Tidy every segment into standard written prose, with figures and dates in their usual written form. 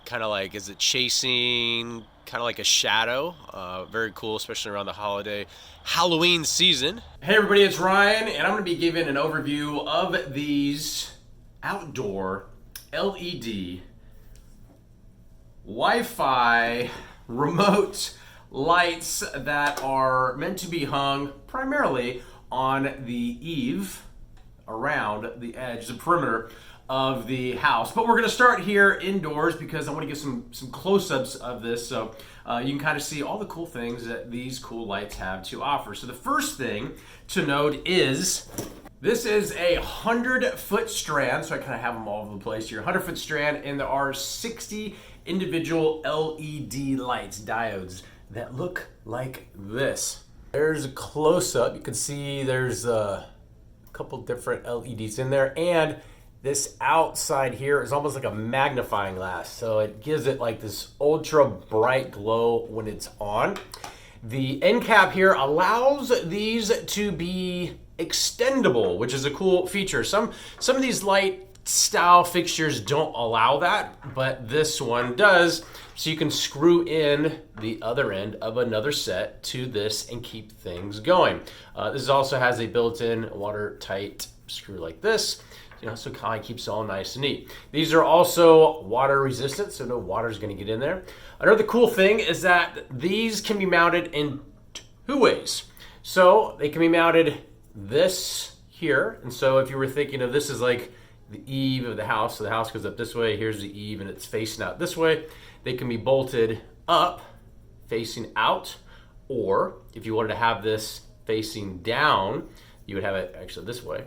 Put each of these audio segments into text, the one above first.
kind of like, is it chasing, kind of like a shadow. Very cool, especially around the holiday Halloween season. Hey everybody, it's Ryan, and I'm going to be giving an overview of these outdoor LED Wi-Fi remote lights that are meant to be hung primarily on the eave around the edge, the perimeter of the house. But we're going to start here indoors because I want to get some close-ups of this so you can kind of see all the cool things that these cool lights have to offer. So the first thing to note is this is a 100-foot strand, so I kind of have them all over the place here. 100-foot strand, and there are 60 individual LED lights, diodes, that look like this. There's a close-up. You can see there's a couple different LEDs in there, and this outside here is almost like a magnifying glass, so it gives it like this ultra bright glow when it's on. The end cap here allows these to be extendable, which is a cool feature. Some of these light style fixtures don't allow that, but this one does. So you can screw in the other end of another set to this and keep things going. This also has a built-in watertight screw like this, so it kind of keeps it all nice and neat. These are also water resistant, so no water is going to get in there. Another cool thing is that these can be mounted in two ways. So they can be mounted this here, and so if you were thinking of this as like the eave of the house, so the house goes up this way, here's the eave, and it's facing out this way, they can be bolted up, facing out, or if you wanted to have this facing down, you would have it actually this way.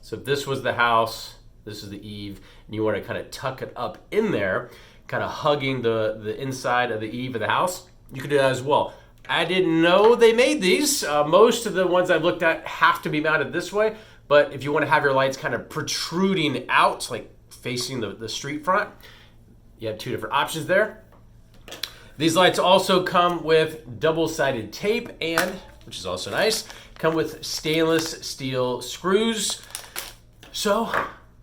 So if this was the house, this is the eave, and you want to kind of tuck it up in there, kind of hugging the inside of the eave of the house, you could do that as well. I didn't know they made these. Most of the ones I've looked at have to be mounted this way, but if you want to have your lights kind of protruding out, like facing the street front, you have two different options there. These lights also come with double-sided tape and, which is also nice, come with stainless steel screws. So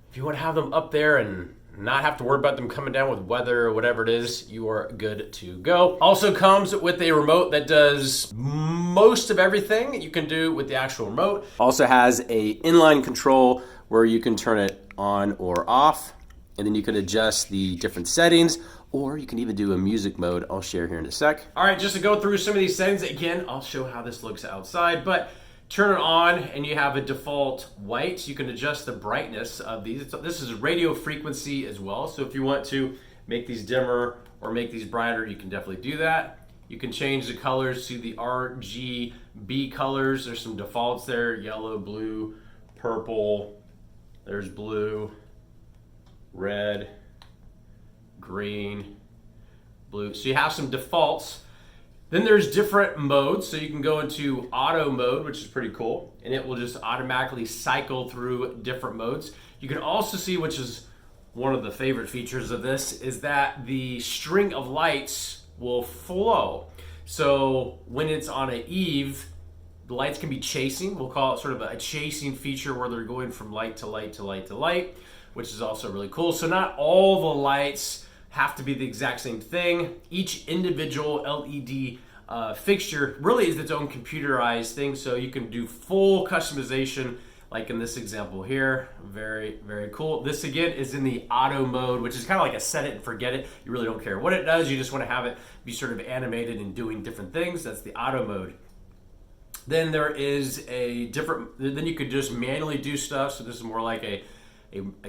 if you want to have them up there and not have to worry about them coming down with weather or whatever it is, you are good to go. Also comes with a remote that does most of everything you can do with the actual remote. Also has a inline control where you can turn it on or off, and then you can adjust the different settings, or you can even do a music mode I'll share here in a sec. All right, just to go through some of these settings, again, I'll show how this looks outside, but turn it on and you have a default white. You can adjust the brightness of these. This is radio frequency as well, so if you want to make these dimmer or make these brighter, you can definitely do that. You can change the colors to the RGB colors. There's some defaults there: yellow, blue, purple, there's blue, red, green, blue. So you have some defaults. Then there's different modes, so you can go into auto mode, which is pretty cool, and it will just automatically cycle through different modes. You can also see, which is one of the favorite features of this, is that the string of lights will flow. So when it's on an eave, the lights can be chasing. We'll call it sort of a chasing feature where they're going from light to light to light to light, which is also really cool. So not all the lights have to be the exact same thing. Each individual LED fixture really is its own computerized thing, so you can do full customization like in this example here. Very, very cool. This again is in the auto mode, which is kind of like a set it and forget it. You really don't care what it does, you just want to have it be sort of animated and doing different things. That's the auto mode. Then there is then you could just manually do stuff, so this is more like a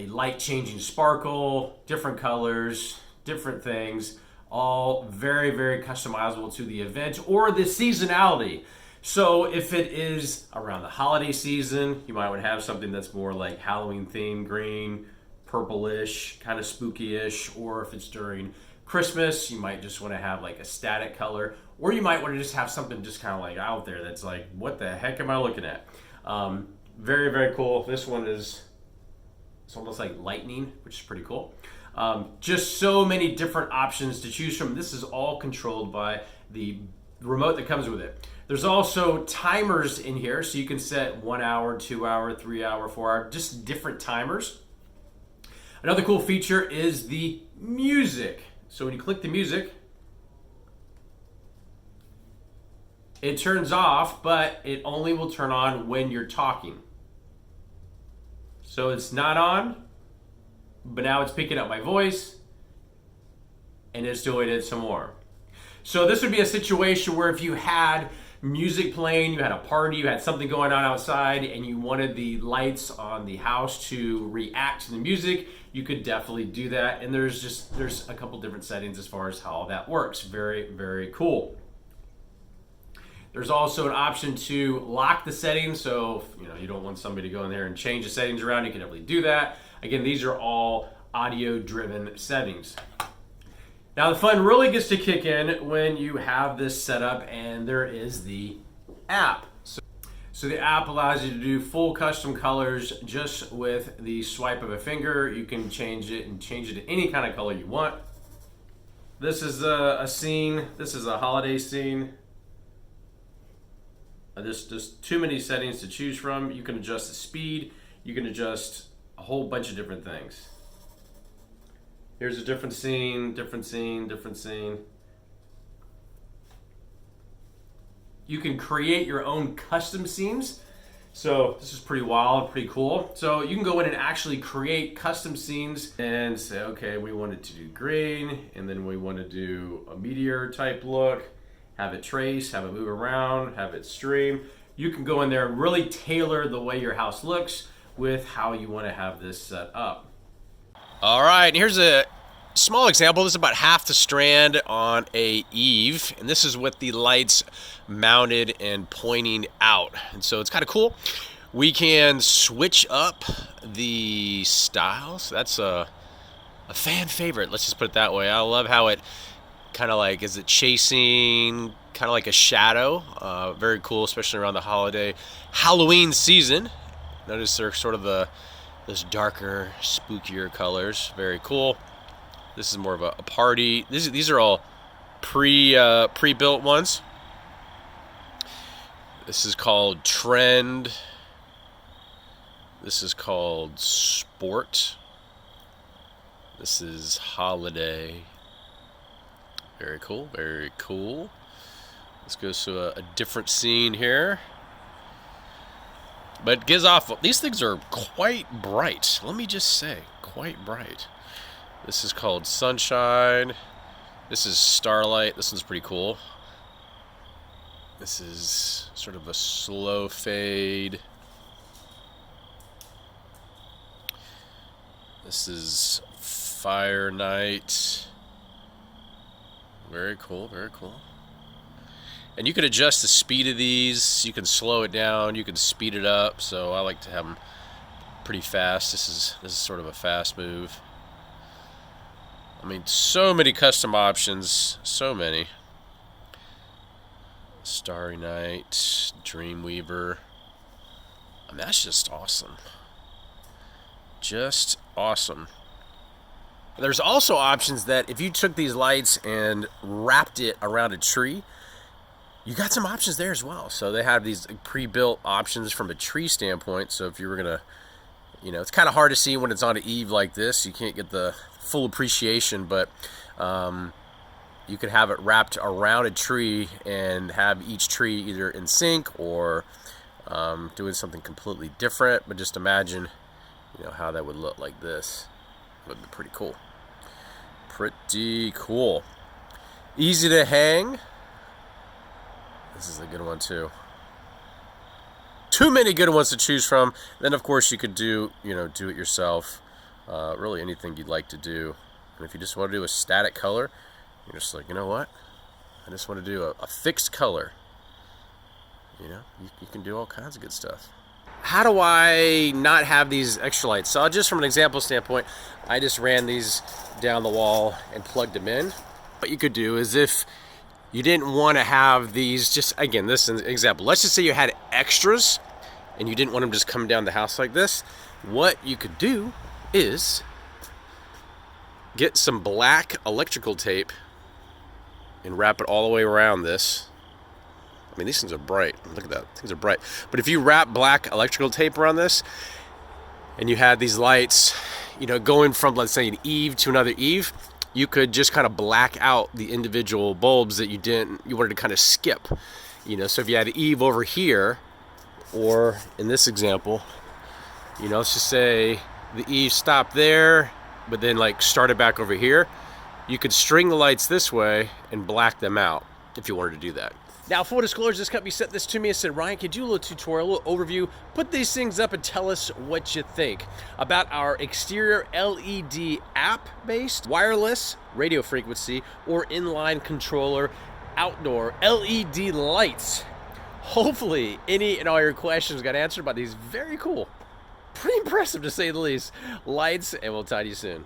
light changing sparkle, different colors, different things, all very, very customizable to the event or the seasonality. So if it is around the holiday season, you might want to have something that's more like Halloween themed, green, purplish, kind of spooky-ish, or if it's during Christmas, you might just want to have like a static color, or you might want to just have something just kind of like out there that's like, what the heck am I looking at? Very, very cool. This one is, it's almost like lightning, which is pretty cool. Just so many different options to choose from. This is all controlled by the remote that comes with it. There's also timers in here, so you can set 1 hour, 2 hour, 3 hour, 4 hour, just different timers. Another cool feature is the music. So when you click the music, it turns off, but it only will turn on when you're talking. So it's not on, but now it's picking up my voice, and it's doing it some more. So this would be a situation where if you had music playing, you had a party, you had something going on outside, and you wanted the lights on the house to react to the music, you could definitely do that. And there's a couple different settings as far as how that works. Very, very cool. There's also an option to lock the settings, so if you don't want somebody to go in there and change the settings around, you can definitely do that. Again, these are all audio-driven settings. Now the fun really gets to kick in when you have this set up and there is the app. So the app allows you to do full custom colors just with the swipe of a finger. You can change it to any kind of color you want. This is a scene. This is a holiday scene. There's too many settings to choose from. You can adjust the speed. You can adjust a whole bunch of different things. Here's a different scene, different scene, different scene. You can create your own custom scenes. So this is pretty wild, pretty cool. So you can go in and actually create custom scenes and say, okay, we wanted to do green, and then we want to do a meteor type look. Have it trace, have it move around, have it stream. You can go in there and really tailor the way your house looks with how you want to have this set up. All right, here's a small example. This is about half the strand on a eave, and this is with the lights mounted and pointing out. And so it's kind of cool. We can switch up the styles. That's a fan favorite, let's just put it that way. I love how it kind of like, is it chasing kind of like a shadow? Very cool, especially around the holiday Halloween season. Notice they're sort of those darker, spookier colors. Very cool. This is more of a party. These are all pre-built ones. This is called Trend. This is called Sport. This is Holiday. Very cool, very cool. Let's go to a different scene here. But it gives off, these things are quite bright. Let me just say, quite bright. This is called Sunshine. This is Starlight. This one's pretty cool. This is sort of a slow fade. This is Fire Night. Very cool, very cool. And you can adjust the speed of these. You can slow it down. You can speed it up. So I like to have them pretty fast. This is sort of a fast move. I mean, so many custom options. So many. Starry Night, Dreamweaver. I mean, that's just awesome. Just awesome. There's also options that if you took these lights and wrapped it around a tree, you got some options there as well. So they have these pre-built options from a tree standpoint. So if you were gonna, it's kind of hard to see when it's on an eave like this. You can't get the full appreciation, but you could have it wrapped around a tree and have each tree either in sync or doing something completely different. But just imagine, how that would look like this. Would be pretty cool. Pretty cool. Easy to hang. This is a good one too. Too many good ones to choose from. Then of course you could do it yourself. Really anything you'd like to do. And if you just want to do a static color, you're just like, you know what? I just want to do a fixed color. You can do all kinds of good stuff. How do I not have these extra lights? So just from an example standpoint, I just ran these down the wall and plugged them in. What you could do is if you didn't want to have these, just again, this is an example. Let's just say you had extras and you didn't want them just coming down the house like this. What you could do is get some black electrical tape and wrap it all the way around this. I mean, these things are bright. Look at that. Things are bright. But if you wrap black electrical tape around this and you had these lights, going from, let's say, an eave to another eave, you could just kind of black out the individual bulbs that you wanted to kind of skip. So if you had an eave over here, or in this example, let's just say the eave stopped there, but then like started back over here, you could string the lights this way and black them out if you wanted to do that. Now, full disclosure, this company sent this to me and said, Ryan, could you do a little tutorial, a little overview, put these things up and tell us what you think about our exterior LED app-based, wireless, radio frequency, or inline controller, outdoor LED lights. Hopefully, any and all your questions got answered by these very cool, pretty impressive to say the least, lights, and we'll talk to you soon.